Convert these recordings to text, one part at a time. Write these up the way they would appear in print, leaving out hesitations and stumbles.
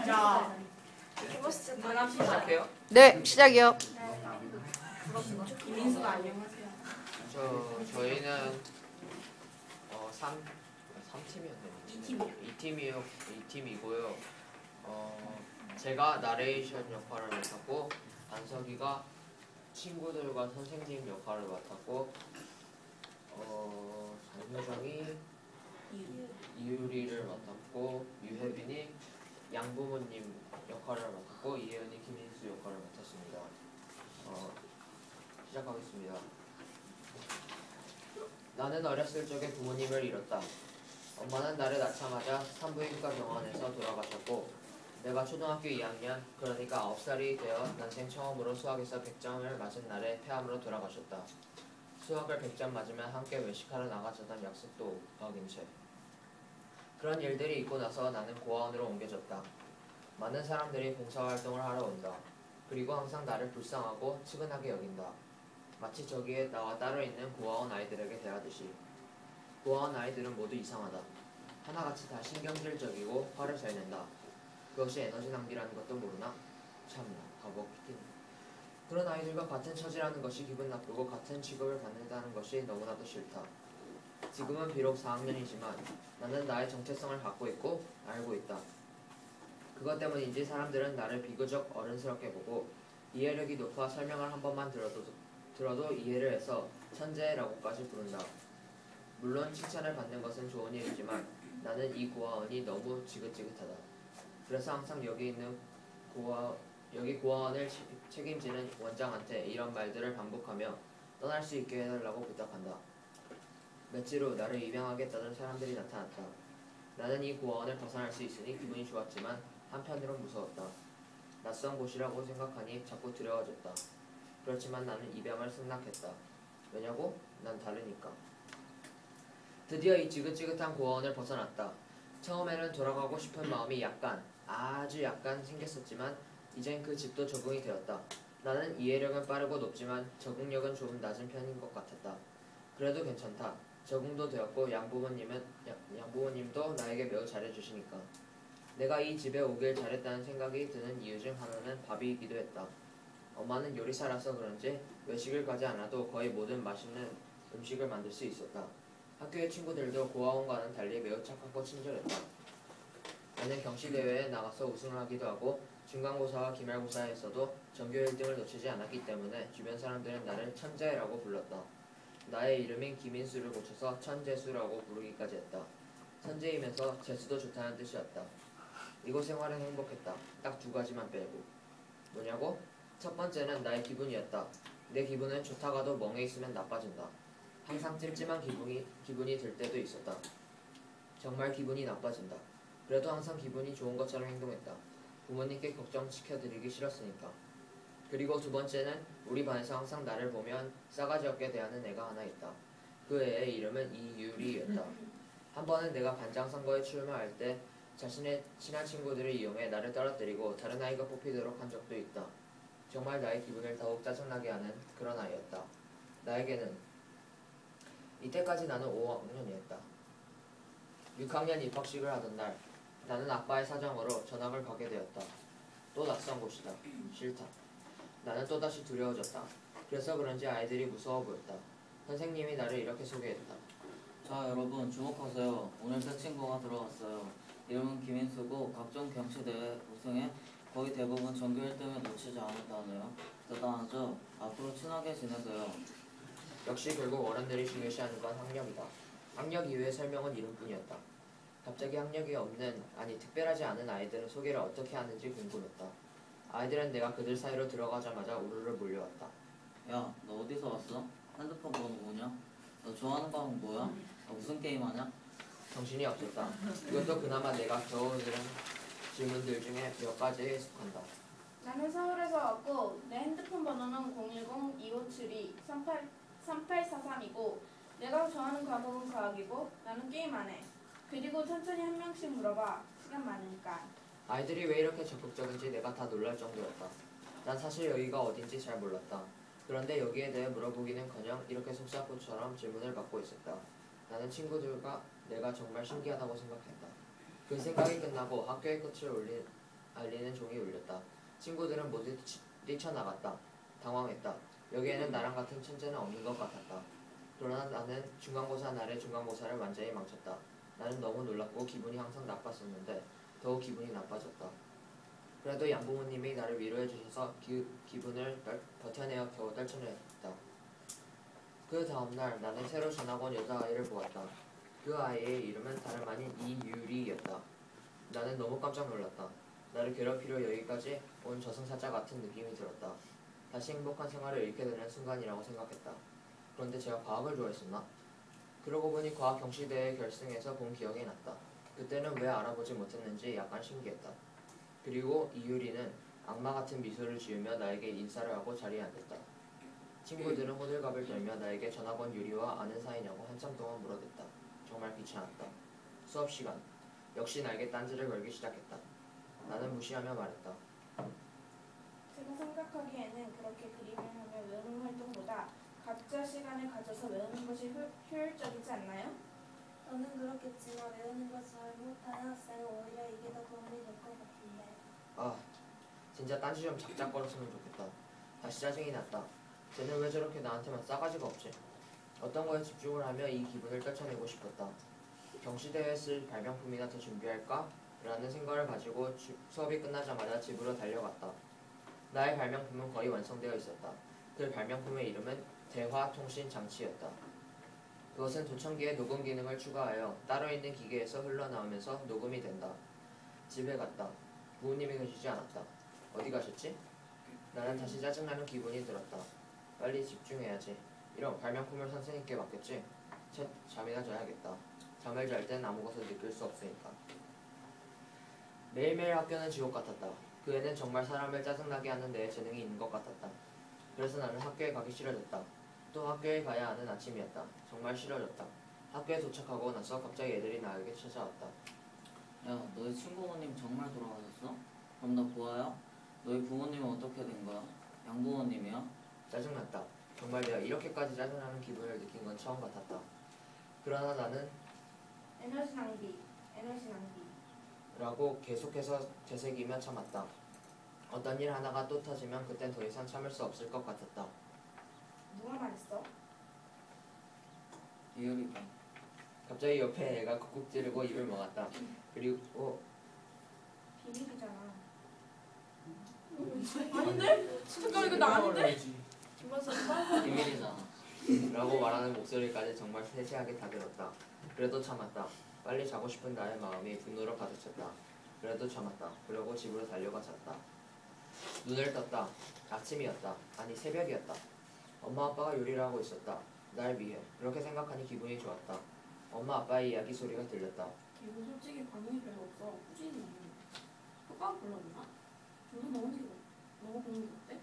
자, 시작해요? 네, 시작이요. 김민수가 안녕하세요. 저희는 3팀이었네요. 2팀이고요. 제가 나레이션 역할을 맡았고 안석이가 친구들과 선생님 역할을 맡았고 장효정이 이유리를 맡았고 유혜빈이 양부모님 역할을 맡았고 이혜연이 김인수 역할을 맡았습니다. 시작하겠습니다. 나는 어렸을 적에 부모님을 잃었다. 엄마는 나를 낳자마자 산부인과 병원에서 돌아가셨고 내가 초등학교 2학년 그러니까 9살이 되어 난생 처음으로 수학에서 100점을 맞은 날에 폐암으로 돌아가셨다. 수학을 100점 맞으면 함께 외식하러 나가자던 약속도 어긴 채. 그런 일들이 있고 나서 나는 고아원으로 옮겨졌다. 많은 사람들이 봉사활동을 하러 온다. 그리고 항상 나를 불쌍하고 측은하게 여긴다. 마치 저기에 나와 따로 있는 고아원 아이들에게 대하듯이. 고아원 아이들은 모두 이상하다. 하나같이 다 신경질적이고 화를 잘 낸다. 그것이 에너지 낭비라는 것도 모르나? 참나, 바보 피디네. 그런 아이들과 같은 처지라는 것이 기분 나쁘고 같은 취급을 받는다는 것이 너무나도 싫다. 지금은 비록 4학년이지만 나는 나의 정체성을 갖고 있고 알고 있다. 그것 때문인지 사람들은 나를 비교적 어른스럽게 보고 이해력이 높아 설명을 한 번만 들어도 이해를 해서 천재라고까지 부른다. 물론 칭찬을 받는 것은 좋은 일이지만 나는 이 고아원이 너무 지긋지긋하다. 그래서 항상 여기 고아원을 책임지는 원장한테 이런 말들을 반복하며 떠날 수 있게 해달라고 부탁한다. 며칠 후 나를 입양하겠다는 사람들이 나타났다. 나는 이 고아원을 벗어날 수 있으니 기분이 좋았지만 한편으론 무서웠다. 낯선 곳이라고 생각하니 자꾸 두려워졌다. 그렇지만 나는 입양을 승낙했다. 왜냐고? 난 다르니까. 드디어 이 지긋지긋한 고아원을 벗어났다. 처음에는 돌아가고 싶은 마음이 아주 약간 생겼었지만 이젠 그 집도 적응이 되었다. 나는 이해력은 빠르고 높지만 적응력은 좀 낮은 편인 것 같았다. 그래도 괜찮다. 적응도 되었고 양부모님도 나에게 매우 잘해주시니까. 내가 이 집에 오길 잘했다는 생각이 드는 이유 중 하나는 밥이기도 했다. 엄마는 요리사라서 그런지 외식을 가지 않아도 거의 모든 맛있는 음식을 만들 수 있었다. 학교의 친구들도 고아원과는 달리 매우 착하고 친절했다. 나는 경시대회에 나가서 우승을 하기도 하고 중간고사와 기말고사에서도 전교 1등을 놓치지 않았기 때문에 주변 사람들은 나를 천재라고 불렀다. 나의 이름인 김인수를 고쳐서 천재수라고 부르기까지 했다. 천재이면서 재수도 좋다는 뜻이었다. 이곳 생활은 행복했다. 딱 2가지만 빼고. 뭐냐고? 첫 번째는 나의 기분이었다. 내 기분은 좋다가도 멍해 있으면 나빠진다. 항상 찜찜한 기분이 들 때도 있었다. 정말 기분이 나빠진다. 그래도 항상 기분이 좋은 것처럼 행동했다. 부모님께 걱정시켜드리기 싫었으니까. 그리고 2번째는 우리 반에서 항상 나를 보면 싸가지 없게 대하는 애가 하나 있다. 그 애의 이름은 이유리였다. 한 번은 내가 반장 선거에 출마할 때 자신의 친한 친구들을 이용해 나를 떨어뜨리고 다른 아이가 뽑히도록 한 적도 있다. 정말 나의 기분을 더욱 짜증나게 하는 그런 아이였다. 나에게는 이때까지 나는 5학년이었다. 6학년 입학식을 하던 날 나는 아빠의 사정으로 전학을 가게 되었다. 또 낯선 곳이다. 싫다. 나는 또다시 두려워졌다. 그래서 그런지 아이들이 무서워 보였다. 선생님이 나를 이렇게 소개했다. 자, 여러분 주목하세요. 오늘 새 친구가 들어왔어요. 이름은 김인수고 각종 경시대회 우승에 거의 대부분 전교 1등을 놓치지 않았다네요. 대단하죠? 앞으로 친하게 지내세요. 역시 결국 어른들이 중요시하는 건 학력이다. 학력 이외의 설명은 이름뿐이었다. 갑자기 학력이 없는, 특별하지 않은 아이들은 소개를 어떻게 하는지 궁금했다. 아이들은 내가 그들 사이로 들어가자마자 우르르 몰려왔다. 야, 너 어디서 왔어? 핸드폰 번호 뭐냐? 너 좋아하는 과목 뭐야? 너 무슨 게임 하냐? 정신이 없었다. 이것도 그나마 내가 겨우 들은 질문들 중에 몇 가지에 속한다. 나는 서울에서 왔고 내 핸드폰 번호는 010-2572-3843이고 내가 좋아하는 과목은 과학이고 나는 게임 안 해. 그리고 천천히 한 명씩 물어봐. 시간 많으니까. 아이들이 왜 이렇게 적극적인지 내가 다 놀랄 정도였다. 난 사실 여기가 어딘지 잘 몰랐다. 그런데 여기에 대해 물어보기는커녕 이렇게 속사포처럼 질문을 받고 있었다. 나는 친구들과 내가 정말 신기하다고 생각했다. 그 생각이 끝나고 알리는 종이 울렸다. 친구들은 모두 뛰쳐나갔다. 당황했다. 여기에는 나랑 같은 천재는 없는 것 같았다. 그러나 나는 중간고사 날의 중간고사를 완전히 망쳤다. 나는 너무 놀랐고 기분이 항상 나빴었는데 더욱 기분이 나빠졌다. 그래도 양부모님이 나를 위로해 주셔서 기분을 버텨내어 겨우 떨쳐냈다. 그 다음날 나는 새로 전학 온 여자아이를 보았다. 그 아이의 이름은 다름 아닌 이유리였다. 나는 너무 깜짝 놀랐다. 나를 괴롭히려 여기까지 온 저승사자 같은 느낌이 들었다. 다시 행복한 생활을 잃게 되는 순간이라고 생각했다. 그런데 제가 과학을 좋아했었나? 그러고 보니 과학 경시대회 결승에서 본 기억이 났다. 그때는 왜 알아보지 못했는지 약간 신기했다. 그리고 이유리는 악마 같은 미소를 지으며 나에게 인사를 하고 자리에 앉았다. 친구들은 호들갑을 떨며 나에게 전학 온 유리와 아는 사이냐고 한참 동안 물어댔다. 정말 귀찮았다. 수업 시간. 역시 나에게 딴지를 걸기 시작했다. 나는 무시하며 말했다. 제가 생각하기에는 그렇게 그림을 하며 외우는 활동보다 각자 시간을 가져서 외우는 것이 효율적이지 않나요? 너는 그렇겠지만 외우는 걸 잘 못하는 학생은 오히려 이게 더 도움이 될 것 같은데. 아, 진짜 딴지 좀 작작 걸었으면 좋겠다. 다시 짜증이 났다. 쟤는 왜 저렇게 나한테만 싸가지가 없지? 어떤 거에 집중을 하며 이 기분을 떨쳐내고 싶었다. 경시대회에 쓸 발명품이나 더 준비할까? 라는 생각을 가지고 수업이 끝나자마자 집으로 달려갔다. 나의 발명품은 거의 완성되어 있었다. 그 발명품의 이름은 대화통신장치였다. 그것은 도청기에 녹음 기능을 추가하여 따로 있는 기계에서 흘러나오면서 녹음이 된다. 집에 갔다. 부모님이 계시지 않았다. 어디 가셨지? 나는 다시 짜증나는 기분이 들었다. 빨리 집중해야지. 이런 발명품을 선생님께 맡겼지? 쳇, 잠이나 자야겠다. 잠을 잘 땐 아무것도 느낄 수 없으니까. 매일매일 학교는 지옥 같았다. 그 애는 정말 사람을 짜증나게 하는 데에 재능이 있는 것 같았다. 그래서 나는 학교에 가기 싫어졌다. 또 학교에 가야 하는 아침이었다. 정말 싫어졌다. 학교에 도착하고 나서 갑자기 애들이 나에게 찾아왔다. 야, 너희 친구모님 정말 돌아가셨어? 그럼 너 보아야? 너희 부모님은 어떻게 된 거야? 양부모님이야? 짜증났다. 정말 내가 이렇게까지 짜증나는 기분을 느낀 건 처음 같았다. 그러나 나는 에너지 낭비. 라고 계속해서 되새기며 참았다. 어떤 일 하나가 또 터지면 그땐 더 이상 참을 수 없을 것 같았다. 누가 말했어? 이유리가. 갑자기 옆에 애가 쿡쿡 찌르고 입을 먹었다. 그리고 비밀이잖아. 아닌데? 잠깐 이거 나 아닌데? 비밀이잖아. 라고 말하는 목소리까지 정말 세세하게 다 들었다. 그래도 참았다. 빨리 자고 싶은 나의 마음이 분노로 가득 찼다. 그래도 참았다. 그러고 집으로 달려가 잤다. 눈을 떴다. 아침이었다. 아니 새벽이었다. 엄마 아빠가 요리를 하고 있었다. 날 위해. 그렇게 생각하니 기분이 좋았다. 엄마 아빠의 이야기 소리가 들렸다. 이거 솔직히 반응이 별로 없어. 꾸준히 효과가 별로 없나? 저도 너무 공부 어때?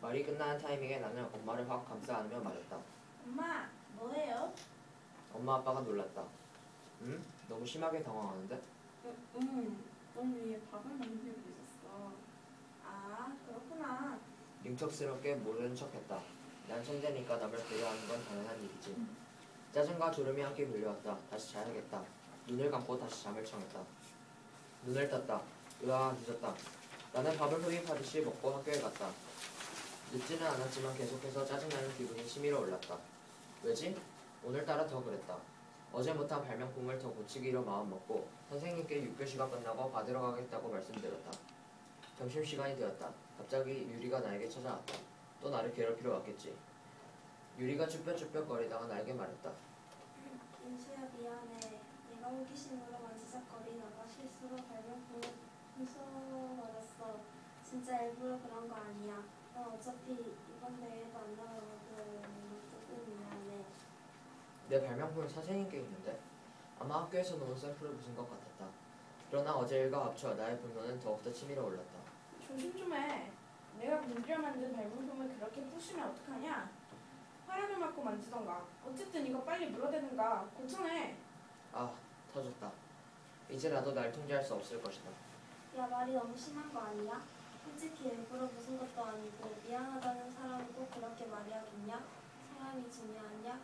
말이 끝나는 타이밍에 나는 엄마를 확 감싸 안으며 말했다. 엄마, 뭐해요? 엄마 아빠가 놀랐다. 응? 너무 심하게 당황하는데? 넌 위에 밥을 만들고 있었어. 아, 그렇구나. 능척스럽게 모르는 척했다. 난 천재니까 남을 배려하는 건 당연한 일이지. 짜증과 졸음이 함께 밀려왔다. 다시 자야겠다. 눈을 감고 다시 잠을 청했다. 눈을 떴다. 으아, 늦었다. 나는 밥을 흡입하듯이 먹고 학교에 갔다. 늦지는 않았지만 계속해서 짜증나는 기분이 치밀어 올랐다. 왜지? 오늘따라 더 그랬다. 어제 못한 발명품을 더 고치기로 마음먹고 선생님께 6교시가 끝나고 받으러 가겠다고 말씀드렸다. 점심시간이 되었다. 갑자기 유리가 나에게 찾아왔다. 또 나를 괴롭히러 왔겠지. 유리가 쭈뼛쭈뼛거리다가 나에게 말했다. 인수야 미안해. 내가 호기심으로 만지작거리다가 실수로 발명품을 훔쳐버렸어. 진짜 일부러 그런 거 아니야. 난 어차피 이번 대회도 안 나가거든. 조금 미안해. 내 발명품은 선생님께 있는데 아마 학교에서 놓은 샘플을 묻은 것 같았다. 그러나 어제 일과 합쳐 나의 분노는 더욱더 치밀어 올랐다. 조심 좀 해. 내가 공들여 만든 발명품을 그렇게 부수면 어떡하냐? 화약을 맞고 만지던가. 어쨌든 이거 빨리 물어대든가. 고쳐내. 아, 터졌다. 이제 나도 날 통제할 수 없을 것이다. 야, 말이 너무 심한 거 아니야? 솔직히 일부러 무슨 것도 아니고 미안하다는 사람이 꼭 그렇게 말해야겠냐? 사람이 중요하냐?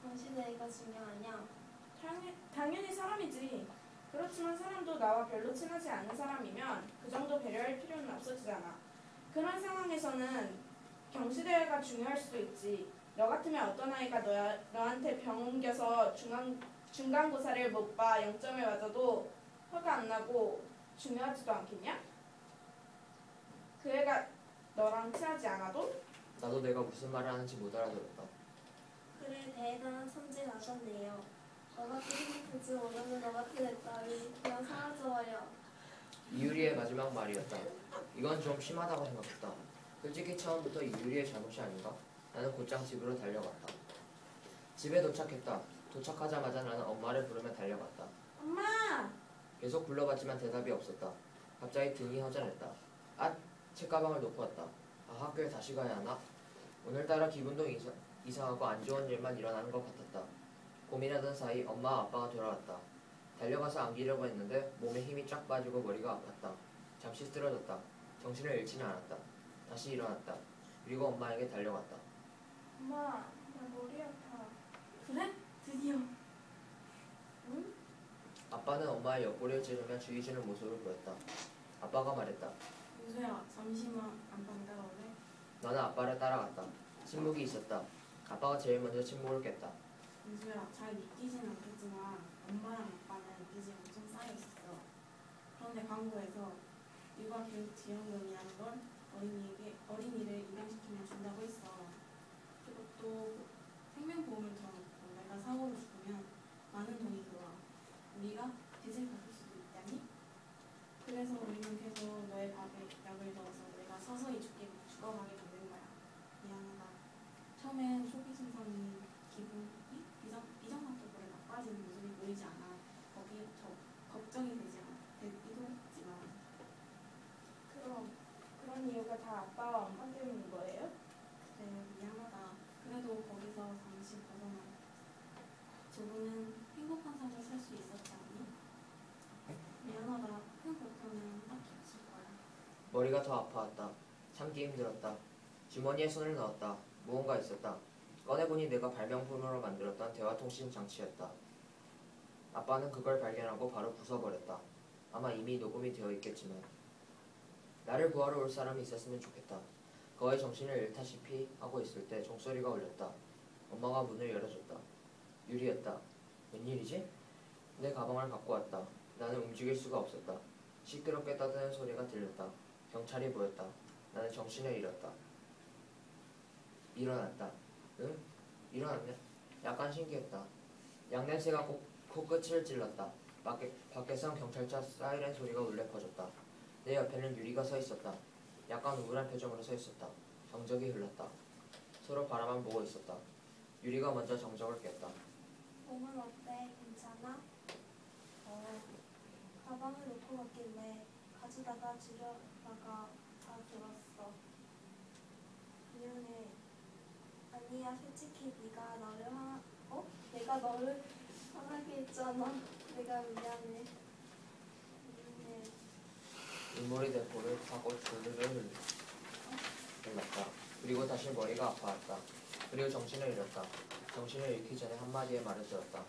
경시대회가 중요하냐? 당연히 사람이지. 그렇지만 사람도 나와 별로 친하지 않은 사람이면 그 정도 배려할 필요는 없어지잖아. 그런 상황에서는 경시대회가 중요할 수도 있지. 너 같으면 어떤 아이가 너한테 병 옮겨서 중간고사를 못 봐 0점을 맞아도 화가 안 나고 중요하지도 않겠냐? 그 애가 너랑 친하지 않아도? 나도 내가 무슨 말을 하는지 못 알아들었다. 그래, 대단한 천재 나셨네요. 너 같은 행복할지 모르는 너 같은 애 따위 그냥 사라져요. 이유리의 마지막 말이었다. 이건 좀 심하다고 생각했다. 솔직히 처음부터 이유리의 잘못이 아닌가? 나는 곧장 집으로 달려갔다. 집에 도착했다. 도착하자마자 나는 엄마를 부르며 달려갔다. 엄마! 계속 불러봤지만 대답이 없었다. 갑자기 등이 허전했다. 아! 책가방을 놓고 왔다. 아, 학교에 다시 가야 하나? 오늘따라 기분도 이상하고 안 좋은 일만 일어나는 것 같았다. 고민하던 사이 엄마 아빠가 돌아왔다. 달려가서 안기려고 했는데 몸에 힘이 쫙 빠지고 머리가 아팠다. 잠시 쓰러졌다. 정신을 잃지는 않았다. 다시 일어났다. 그리고 엄마에게 달려갔다. 엄마, 나 머리 아파. 그래? 드디어. 응? 아빠는 엄마의 옆구리를 찌르며 주의 주는 모습을 보였다. 아빠가 말했다. 민수야, 잠시만 안방 따라올래? 나는 아빠를 따라갔다. 침묵이 있었다. 아빠가 제일 먼저 침묵을 깼다. 민수야, 잘 믿기진 않겠지만 엄마랑 아빠는 빚이 엄청 쌓여 있었어. 그런데 광고에서 육아교육지원금이라는 걸 어린이를 입양시키면 준다고 했어. 그것도 생명보험을 들어놓고 내가 사고로 죽으면 많은 돈이 들어와. 우리가 빚을 갚을 수도 있다니? 그래서 우리는 계속 너의 밥에 약을 넣어서 내가 서서히 죽어가게 만든 거야. 미안하다. 처음엔 초기 증상이 기분이 비정상적으로 나빠지는 모습이 보이지 않아 거기부터 걱정이 되기도 했지만 그럼 그런 이유가 다 아빠와 엄마 때문인 거예요? 그래 미안하다. 그래도 거기서 잠시 벗어나 조금은 행복한 삶을 살 수 있었지 않니? 미안하다. 큰 걱정은 딱히 없을 거야. 머리가 더 아파왔다. 참기 힘들었다. 주머니에 손을 넣었다. 무언가 있었다. 꺼내보니 내가 발명품으로 만들었던 대화통신 장치였다. 아빠는 그걸 발견하고 바로 부숴버렸다. 아마 이미 녹음이 되어 있겠지만. 나를 구하러 올 사람이 있었으면 좋겠다. 거의 정신을 잃다시피 하고 있을 때 종소리가 울렸다. 엄마가 문을 열어줬다. 유리였다. 웬일이지? 내 가방을 갖고 왔다. 나는 움직일 수가 없었다. 시끄럽게 떠드는 소리가 들렸다. 경찰이 보였다. 나는 정신을 잃었다. 일어났다. 응? 일어났네. 약간 신기했다. 양냄새가 코끝을 찔렀다. 밖에선 경찰차 사이렌 소리가 울려 퍼졌다. 내 옆에는 유리가 서 있었다. 약간 우울한 표정으로 서 있었다. 정적이 흘렀다. 서로 바라만 보고 있었다. 유리가 먼저 정적을 깼다. 몸은 어때? 괜찮아? 가방을 놓고 갔길래 가져다가 주려다가 다 들었어. 미안해. 아니야, 솔직히 내가 너를 화나게 했잖아. 내가 미안해. 인물이 대포를 타고 줄을 흘렀다. 그리고 다시 머리가 아파왔다. 그리고 정신을 잃었다. 정신을 잃기 전에 한마디의 말을 들었다.